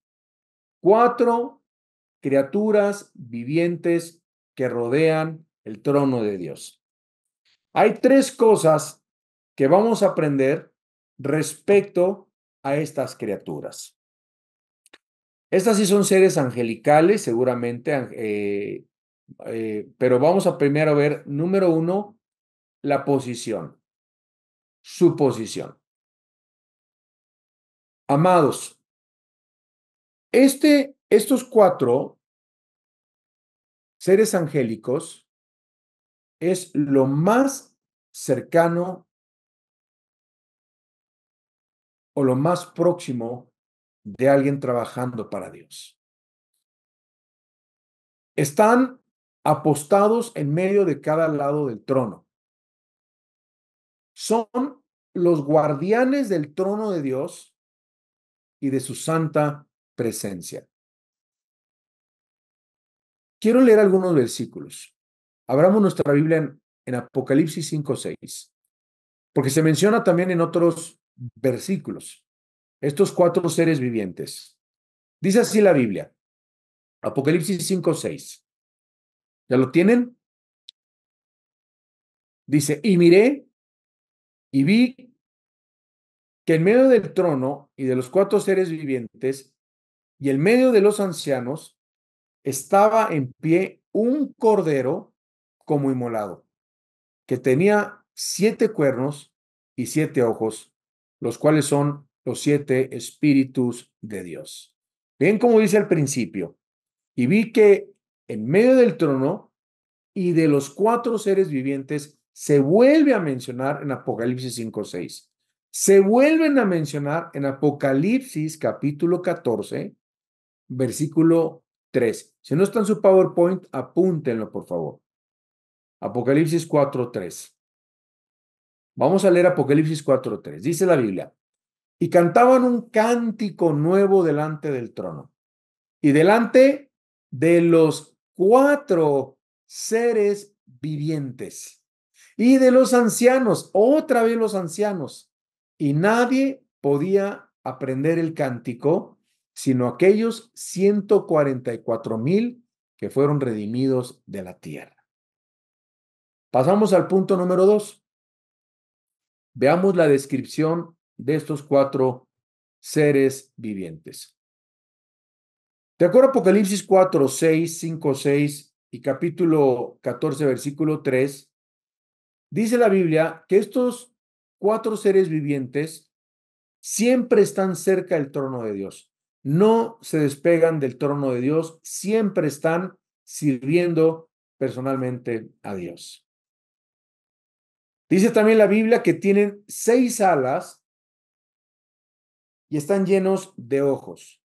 S1: 4 criaturas vivientes que rodean el trono de Dios. Hay 3 cosas que vamos a aprender respecto a estas criaturas. Estas sí son seres angelicales, seguramente, pero vamos a primero ver, número 1, la posición, su posición. Amados, estos 4 seres angélicos es lo más cercano o lo más próximo de alguien trabajando para Dios. Están apostados en medio de cada lado del trono. Son los guardianes del trono de Dios y de su santa presencia. Quiero leer algunos versículos. Abramos nuestra Biblia en Apocalipsis 5:6, porque se menciona también en otros versículos estos 4 seres vivientes. Dice así la Biblia, Apocalipsis 5:6. ¿Ya lo tienen? Dice, y miré y vi que en medio del trono y de los 4 seres vivientes y en medio de los ancianos estaba en pie un cordero como inmolado, que tenía 7 cuernos y 7 ojos, los cuales son los 7 espíritus de Dios. Ven como dice al principio, y vi que en medio del trono y de los 4 seres vivientes se vuelve a mencionar en Apocalipsis 5:6. Se vuelven a mencionar en Apocalipsis capítulo 14, versículo 3. Si no está en su PowerPoint, apúntenlo, por favor. Apocalipsis 4:3. Vamos a leer Apocalipsis 4:3. Dice la Biblia, y cantaban un cántico nuevo delante del trono y delante de los cuatro seres vivientes y de los ancianos, otra vez los ancianos, y nadie podía aprender el cántico, sino aquellos 144,000 que fueron redimidos de la tierra. Pasamos al punto número 2. Veamos la descripción de estos cuatro seres vivientes. De acuerdo a Apocalipsis 4, 6, 5, 6 y capítulo 14, versículo 3, dice la Biblia que estos cuatro seres vivientes siempre están cerca del trono de Dios. No se despegan del trono de Dios, siempre están sirviendo personalmente a Dios. Dice también la Biblia que tienen 6 alas y están llenos de ojos.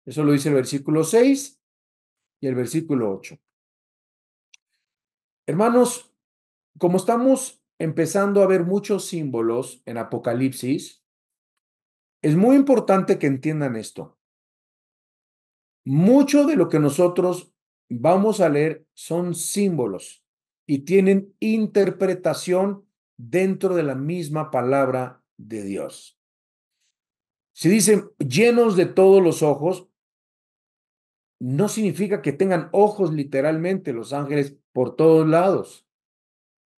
S1: Eso lo dice el versículo 6 y el versículo 8. Hermanos, como estamos empezando a ver muchos símbolos en Apocalipsis, es muy importante que entiendan esto. Mucho de lo que nosotros vamos a leer son símbolos y tienen interpretación dentro de la misma palabra de Dios. Si dicen llenos de todos los ojos, no significa que tengan ojos literalmente los ángeles por todos lados.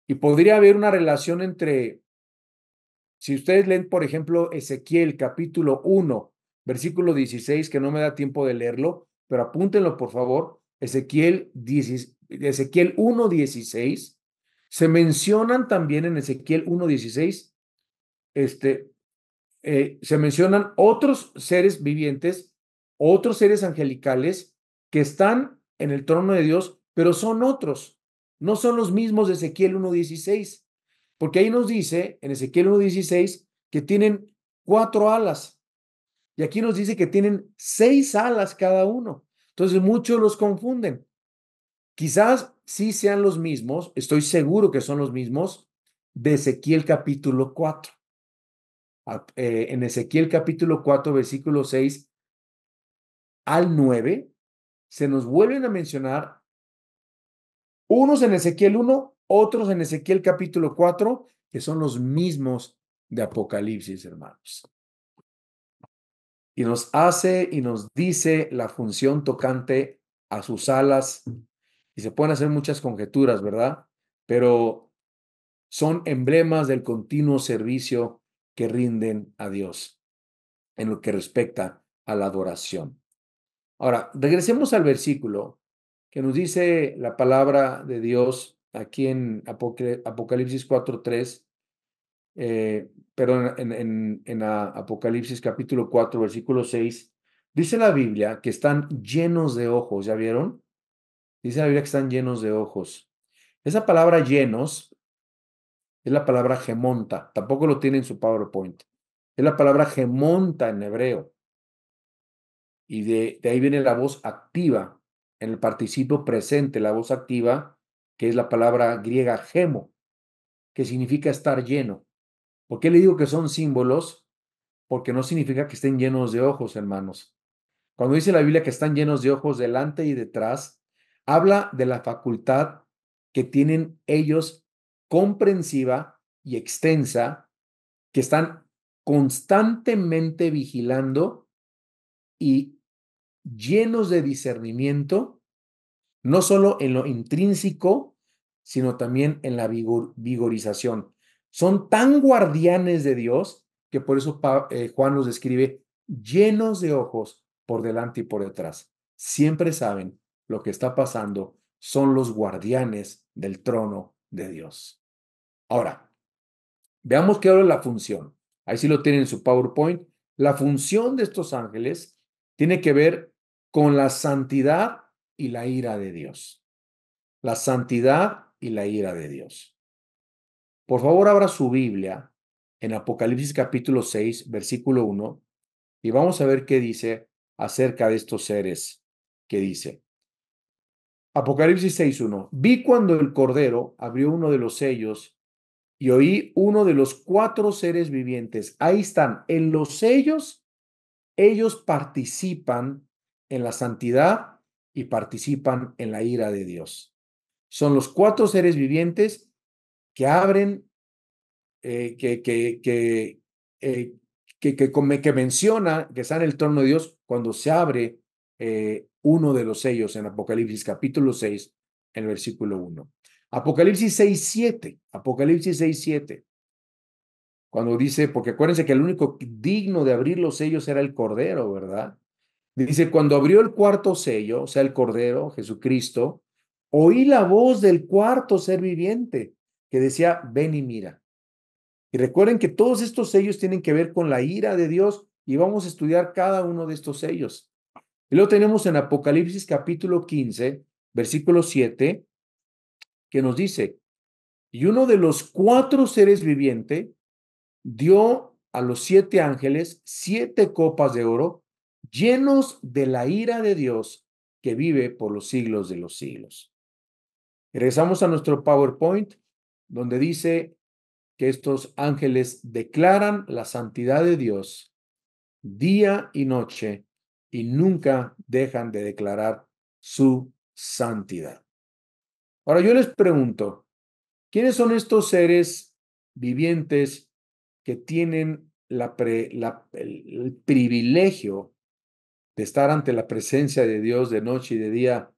S1: Y podría haber una relación entre, si ustedes leen, por ejemplo, Ezequiel capítulo 1, versículo 16, que no me da tiempo de leerlo, pero apúntenlo por favor, Ezequiel 1, 16, se mencionan también en Ezequiel 1, 16, se mencionan otros seres vivientes, otros seres angelicales que están en el trono de Dios, pero son otros, no son los mismos de Ezequiel 1:16, porque ahí nos dice en Ezequiel 1:16 que tienen 4 alas y aquí nos dice que tienen 6 alas cada uno. Entonces muchos los confunden. Quizás sí sean los mismos, estoy seguro que son los mismos de Ezequiel capítulo 4. En Ezequiel capítulo 4, versículo 6 al 9, se nos vuelven a mencionar unos en Ezequiel 1, otros en Ezequiel capítulo 4, que son los mismos de Apocalipsis, hermanos. Y nos hace y nos dice la función tocante a sus alas, y se pueden hacer muchas conjeturas, ¿verdad? Pero son emblemas del continuo servicio que rinden a Dios en lo que respecta a la adoración. Ahora, regresemos al versículo que nos dice la palabra de Dios aquí en Apocalipsis 4:3, pero en Apocalipsis capítulo 4, versículo 6, dice la Biblia que están llenos de ojos, ¿ya vieron? Dice la Biblia que están llenos de ojos. Esa palabra llenos es la palabra gemonta, tampoco lo tiene en su PowerPoint. Es la palabra gemonta en hebreo. Y de ahí viene la voz activa, en el participio presente, la voz activa, que es la palabra griega gemo, que significa estar lleno. ¿Por qué le digo que son símbolos? Porque no significa que estén llenos de ojos, hermanos. Cuando dice la Biblia que están llenos de ojos delante y detrás, habla de la facultad que tienen ellos comprensiva y extensa, que están constantemente vigilando y llenos de discernimiento, no solo en lo intrínseco, sino también en la vigorización. Son tan guardianes de Dios que por eso Juan los describe llenos de ojos por delante y por detrás. Siempre saben lo que está pasando, son los guardianes del trono de Dios. Ahora, veamos qué ahora es la función. Ahí sí lo tienen en su PowerPoint. La función de estos ángeles tiene que ver con la santidad y la ira de Dios. La santidad y la ira de Dios. Por favor, abra su Biblia en Apocalipsis capítulo 6, versículo 1, y vamos a ver qué dice acerca de estos seres. ¿Qué dice? Apocalipsis 6:1. Vi cuando el Cordero abrió uno de los sellos y oí uno de los cuatro seres vivientes. Ahí están, en los sellos, ellos participan en la santidad y participan en la ira de Dios. Son los cuatro seres vivientes que abren, que menciona que está en el trono de Dios cuando se abre uno de los sellos en Apocalipsis capítulo 6, en el versículo 1. Apocalipsis 6:7, Apocalipsis 6:7, cuando dice, porque acuérdense que el único digno de abrir los sellos era el Cordero, ¿verdad? Dice, cuando abrió el cuarto sello, o sea, el Cordero, Jesucristo, oí la voz del cuarto ser viviente que decía, ven y mira. Y recuerden que todos estos sellos tienen que ver con la ira de Dios y vamos a estudiar cada uno de estos sellos. Y luego tenemos en Apocalipsis capítulo 15, versículo 7, que nos dice, y uno de los cuatro seres vivientes dio a los siete ángeles 7 copas de oro llenos de la ira de Dios que vive por los siglos de los siglos. Y regresamos a nuestro PowerPoint, donde dice que estos ángeles declaran la santidad de Dios día y noche y nunca dejan de declarar su santidad. Ahora yo les pregunto, ¿quiénes son estos seres vivientes que tienen el privilegio de estar ante la presencia de Dios de noche y de día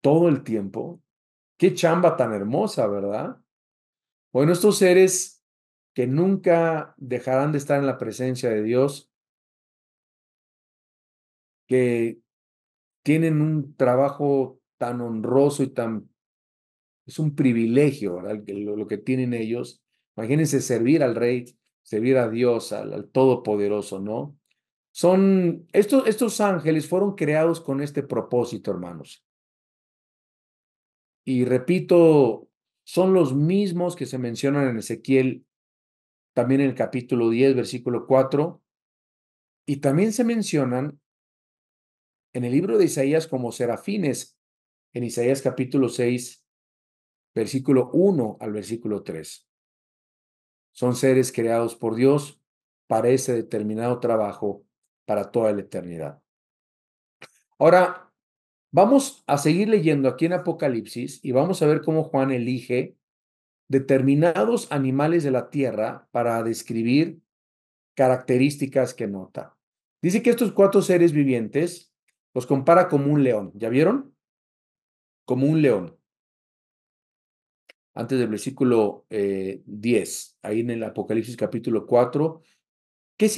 S1: todo el tiempo? Qué chamba tan hermosa, ¿verdad? Bueno, estos seres que nunca dejarán de estar en la presencia de Dios, que tienen un trabajo tan honroso y tan, es un privilegio, ¿verdad? Lo que tienen ellos. Imagínense servir al Rey, servir a Dios, al Todopoderoso, ¿no? Estos ángeles fueron creados con este propósito, hermanos. Y repito, son los mismos que se mencionan en Ezequiel, también en el capítulo 10, versículo 4, y también se mencionan en el libro de Isaías como serafines, en Isaías capítulo 6, versículo 1 al versículo 3. Son seres creados por Dios para ese determinado trabajo para toda la eternidad. Ahora, vamos a seguir leyendo aquí en Apocalipsis y vamos a ver cómo Juan elige determinados animales de la tierra para describir características que nota. Dice que estos cuatro seres vivientes los compara como un león. ¿Ya vieron? Como un león. Antes del versículo 10, ahí en el Apocalipsis capítulo 4. ¿Qué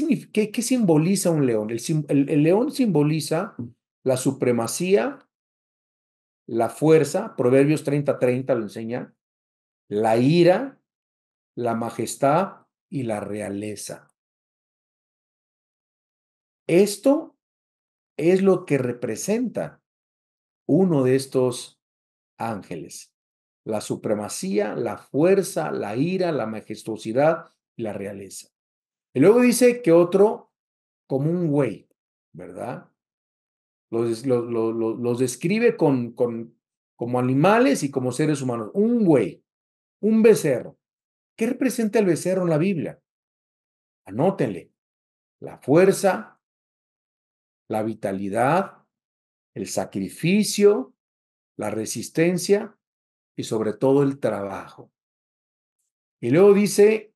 S1: simboliza un león? El león simboliza la supremacía, la fuerza, Proverbios 30:30 lo enseña, la ira, la majestad y la realeza. Esto es lo que representa uno de estos ángeles. La supremacía, la fuerza, la ira, la majestuosidad y la realeza. Y luego dice que otro como un güey, ¿verdad? Los describe como animales y como seres humanos. Un güey, un becerro. ¿Qué representa el becerro en la Biblia? Anótenle. La fuerza, la vitalidad, el sacrificio, la resistencia y sobre todo el trabajo. Y luego dice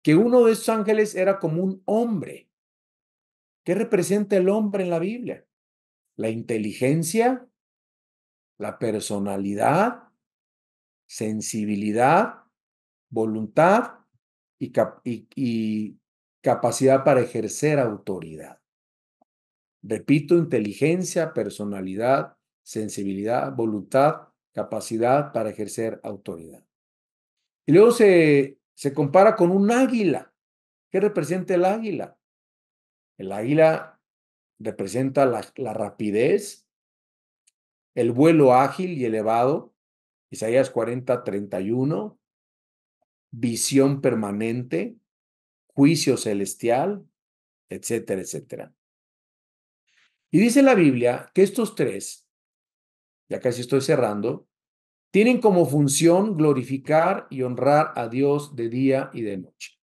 S1: que uno de esos ángeles era como un hombre. ¿Qué representa el hombre en la Biblia? La inteligencia, la personalidad, sensibilidad, voluntad y capacidad para ejercer autoridad. Repito, inteligencia, personalidad, sensibilidad, voluntad, capacidad para ejercer autoridad. Y luego se compara con un águila. ¿Qué representa el águila? El águila representa la rapidez, el vuelo ágil y elevado, Isaías 40:31, visión permanente, juicio celestial, etcétera, etcétera. Y dice la Biblia que estos tres, ya casi estoy cerrando, Tienen como función glorificar y honrar a Dios de día y de noche.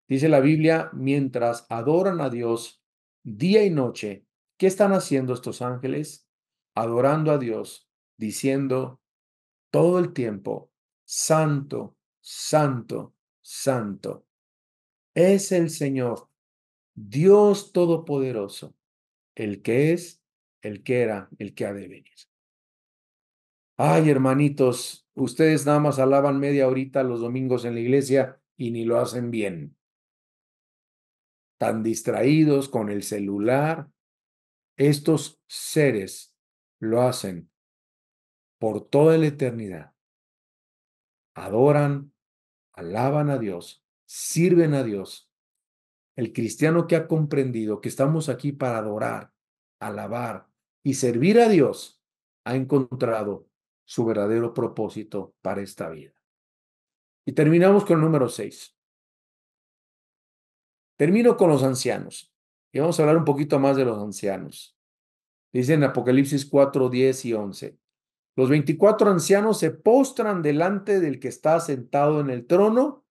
S1: Dice la Biblia, mientras adoran a Dios día y noche, ¿qué están haciendo estos ángeles? Adorando a Dios, diciendo todo el tiempo, Santo, Santo, Santo, es el Señor, Dios Todopoderoso, el que es, el que era, el que ha de venir. Ay, hermanitos, ustedes nada más alaban media horita los domingos en la iglesia y ni lo hacen bien. Tan distraídos con el celular. Estos seres lo hacen por toda la eternidad. Adoran, alaban a Dios, sirven a Dios. El cristiano que ha comprendido que estamos aquí para adorar, alabar y servir a Dios, ha encontrado su verdadero propósito para esta vida. Y terminamos con el número 6. Termino con los ancianos. Y vamos a hablar un poquito más de los ancianos. Dice en Apocalipsis 4, 10 y 11. Los 24 ancianos se postran delante del que está sentado en el trono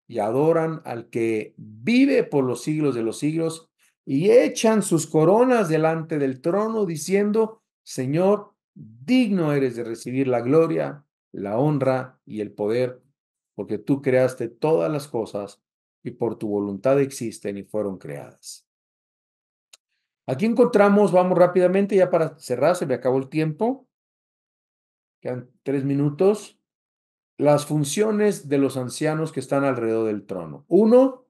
S1: y adoran al que vive por los siglos de los siglos y echan sus coronas delante del trono diciendo, Señor, digno eres de recibir la gloria, la honra y el poder, porque tú creaste todas las cosas y por tu voluntad existen y fueron creadas. Aquí encontramos, vamos rápidamente ya para cerrar, se me acabó el tiempo, quedan 3 minutos. Las funciones de los ancianos que están alrededor del trono. Uno,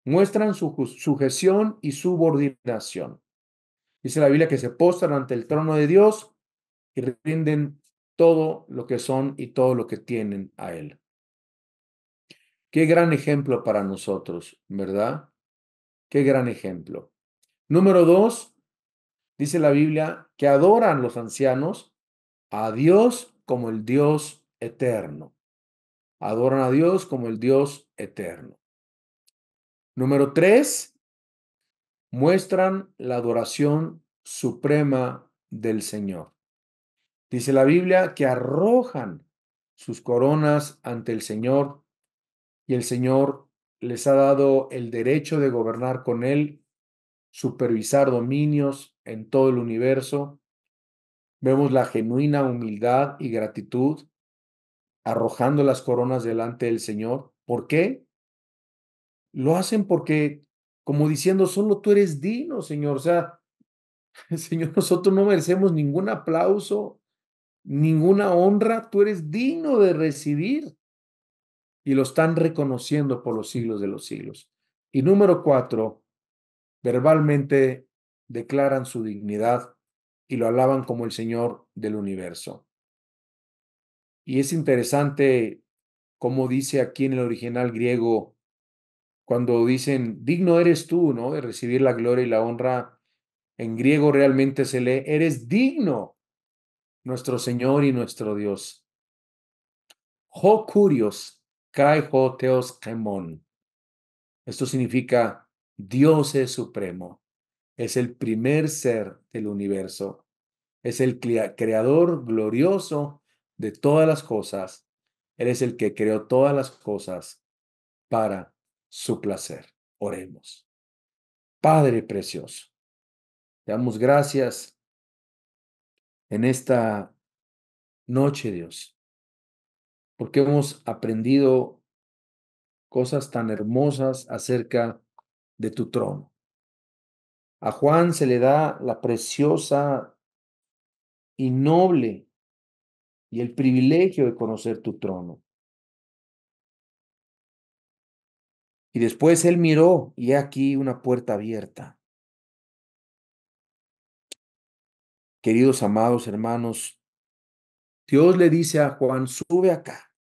S1: muestran su sujeción y subordinación. Dice la Biblia que se postran ante el trono de Dios y rinden todo lo que son y todo lo que tienen a Él. Qué gran ejemplo para nosotros, ¿verdad? Qué gran ejemplo. Número 2, dice la Biblia que adoran los ancianos a Dios como el Dios eterno. Adoran a Dios como el Dios eterno. Número 3, muestran la adoración suprema del Señor. Dice la Biblia que arrojan sus coronas ante el Señor y el Señor les ha dado el derecho de gobernar con Él, supervisar dominios en todo el universo. Vemos la genuina humildad y gratitud arrojando las coronas delante del Señor. ¿Por qué? Lo hacen porque, como diciendo, solo tú eres digno, Señor. O sea, Señor, nosotros no merecemos ningún aplauso, ninguna honra. Tú eres digno de recibir. Y lo están reconociendo por los siglos de los siglos. Y número 4, verbalmente declaran su dignidad y lo alaban como el Señor del universo. Y es interesante cómo dice aquí en el original griego, cuando dicen, digno eres tú, ¿no? De recibir la gloria y la honra. En griego realmente se lee, eres digno, nuestro Señor y nuestro Dios. Ho curios, kai ho theos gemon. Esto significa, Dios es supremo, es el primer ser del universo, es el creador glorioso de todas las cosas. Él es el que creó todas las cosas para su placer. Oremos. Padre precioso, te damos gracias en esta noche, Dios, porque hemos aprendido cosas tan hermosas acerca de tu trono. A Juan se le da la preciosa y noble y el privilegio de conocer tu trono. Y después él miró y he aquí una puerta abierta. Queridos amados hermanos, Dios le dice a Juan, sube acá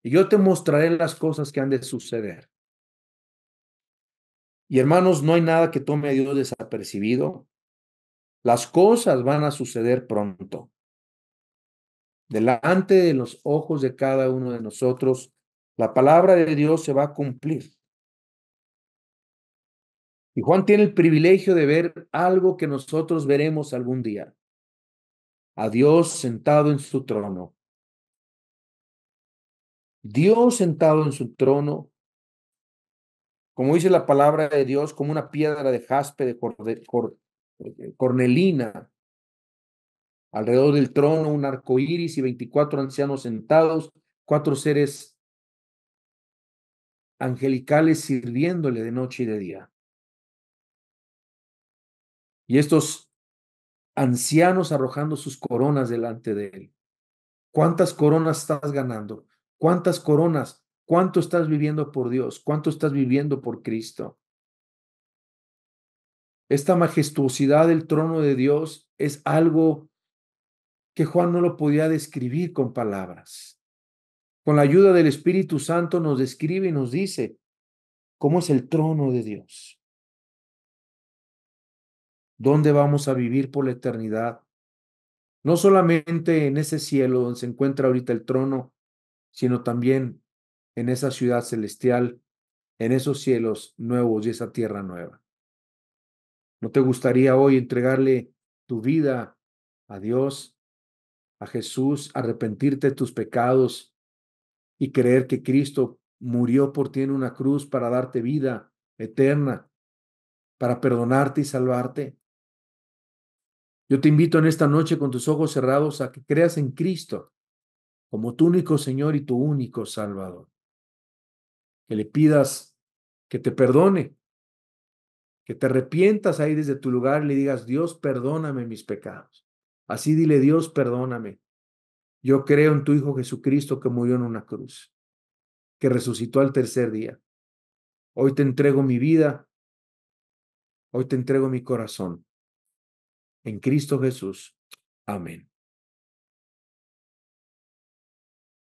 S1: y yo te mostraré las cosas que han de suceder. Y hermanos, no hay nada que tome a Dios desapercibido. Las cosas van a suceder pronto. Delante de los ojos de cada uno de nosotros, la palabra de Dios se va a cumplir. Y Juan tiene el privilegio de ver algo que nosotros veremos algún día. a Dios sentado en su trono. Dios sentado en su trono, como dice la palabra de Dios, como una piedra de jaspe, cornelina. Alrededor del trono, un arco iris y 24 ancianos sentados, 4 seres angelicales sirviéndole de noche y de día. Y estos ancianos arrojando sus coronas delante de él. ¿Cuántas coronas estás ganando? ¿Cuántas coronas? ¿Cuánto estás viviendo por Dios? ¿Cuánto estás viviendo por Cristo? Esta majestuosidad del trono de Dios es algo que Juan no lo podía describir con palabras. Con la ayuda del Espíritu Santo nos describe y nos dice cómo es el trono de Dios. ¿Dónde vamos a vivir por la eternidad? No solamente en ese cielo donde se encuentra ahorita el trono, sino también en esa ciudad celestial, en esos cielos nuevos y esa tierra nueva. ¿No te gustaría hoy entregarle tu vida a Dios, a Jesús, arrepentirte de tus pecados y creer que Cristo murió por ti en una cruz para darte vida eterna, para perdonarte y salvarte? Yo te invito en esta noche con tus ojos cerrados a que creas en Cristo como tu único Señor y tu único Salvador. Que le pidas que te perdone, que te arrepientas ahí desde tu lugar y le digas, Dios, perdóname mis pecados. Así dile, Dios, perdóname. Yo creo en tu Hijo Jesucristo que murió en una cruz, que resucitó al tercer día. Hoy te entrego mi vida, hoy te entrego mi corazón. En Cristo Jesús. Amén.